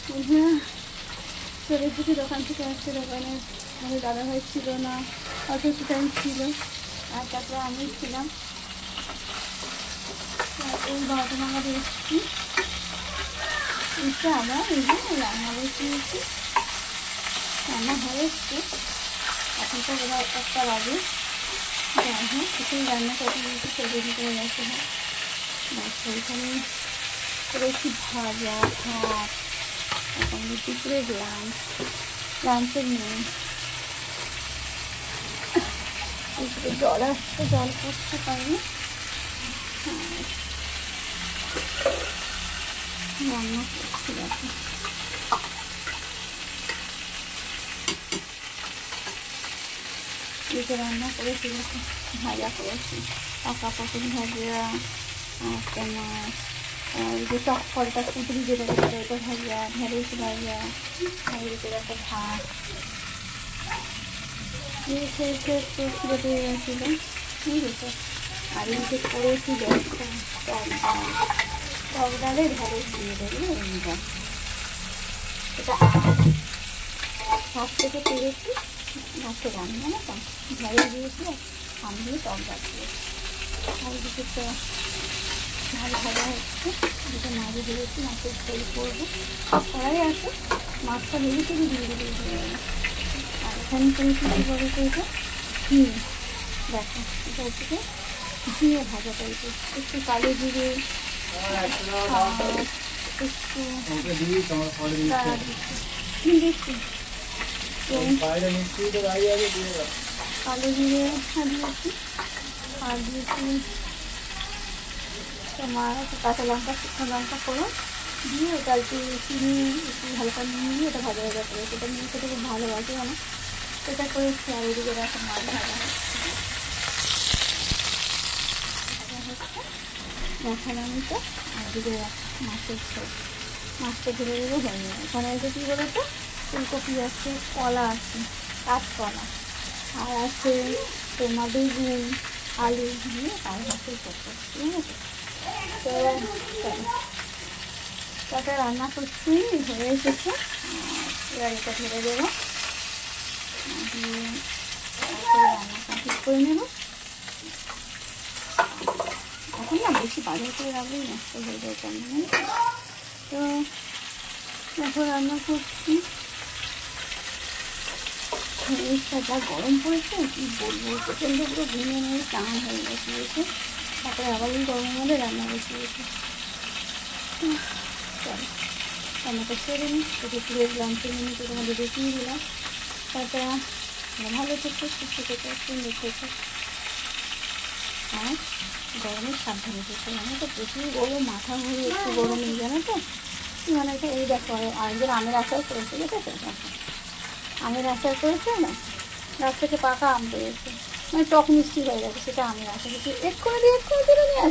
চলে এসেছি দোকান থেকে আসছে। দোকানে আমাদের দাদাভাই ছিল না, অথচ টাইম ছিল, আর তারপরে আমি ছিলাম। এই 12টা নাগাদ এসেছি, এসে আবার এই যে রান্না বসিয়েছি। রান্না হয়ে এসছে, এখন তো ওরা 1টা বাজে। যাই হোক, কিছুই রান্না করতে দিয়েছি, সেদিন করে গেছে। হয় বাচ্চা এখানে করেছি ভাজা ভাত। এখন দুপুরে লাঞ্চের নেই। একটু জল আসছে, জল করতে পারি রান্না করছি। এখন এতে রান্না করেছি, ভাজা করেছি, পাকা পটল ভাজা, একটা মাছ, আর যে টক ফলটা কুঁদরি যেটা ওটা ভাজা, ঢেঁড়স ভাজা, আর এতে একটা ভাত। খেয়ে খিদে পেয়ে গেছিল, বুঝেছো। আর এই যে করেছিল টক ডালে ঢেঁড়স দিয়ে দেবে। এটা হাত থেকে পেরেছি, মাছের রান্না না তো ঢেঁড়স দিয়েছিল, আমি দিয়ে টক ডাল দিয়েছি। আর দিকে তো মাছ ভাজা হচ্ছে, দুটো মাছ দিয়েছি, মাছের ঝোল করবো। কড়াই আছে, মাছটা ভেজে দিয়ে দিতে। আর এখানে করেছি কী বলে তো, এটা দেখো, এটা হচ্ছে ঝিঙে ভাজা টাইপের, একটু কালো জিরে, একটু কালো জিরে দিয়েছি, আর দিয়েছি তোমার কাঁচা লঙ্কা, শুকনো লঙ্কা করে দিয়ে ওটা একটু চিনি, একটু হালকা নিয়ে এটা ভাজা ভাজা করে, সেটা নিয়ে খেতে খুব ভালোবাসে আমার। সেটা করেছি। আর এদিকে এখন মাছ ভাজা হচ্ছে, দেখালামটা। আর এদিকে মাছের ঝোল, মাছটা ধরে দেবো হয়ে যাবে। ওখানে আছে কী বলো তো, ফুলকপি আছে, কলা আছে, কাঁচকলা, আর আছে তোমার বেগুন, আলু দিয়ে আর মাছের করতে, ঠিক আছে। তো তাতে রান্না করছি, হয়ে এসেছে। এবার এটা ধরে দেবো, দিয়ে রান্না কমপ্লিট করে নেব। এখন না বেশি বাজার করে রাখলেই নষ্ট হয়ে যায় কেমন। তো এখন রান্না করছি। যা গরম পড়েছে কি বলবো, প্রচণ্ড পুরো ঘুমিয়ে নিয়ে চান হয়ে বসিয়েছে। তারপরে আবার এই গরমের মধ্যে রান্না বসিয়েছে। চলো রান্নাটা সেরে নিই। দুপুরের লাঞ্চের মেনুতে তোমাদের দেখিয়ে দিলাম। তারপরে ভালো থেকো, সুস্থ থেকো, সুন্দর থেকো, আর গরমের সাবধানে থেকো। আমার তো প্রচুর গরম, মাথা ঘুরে একটু গরম নেই, জানো তো। মানে এটা এই দেখো, আরেকজন আমের আচার করেছে, দেখেছো? আমের আচার করেছে না, গাছ থেকে পাকা আম পেয়েছে, মানে টক মিষ্টি হয়ে গেছে, সেটা আমের আচার এক্ষুনি দিয়ে নিয়ে আসবে।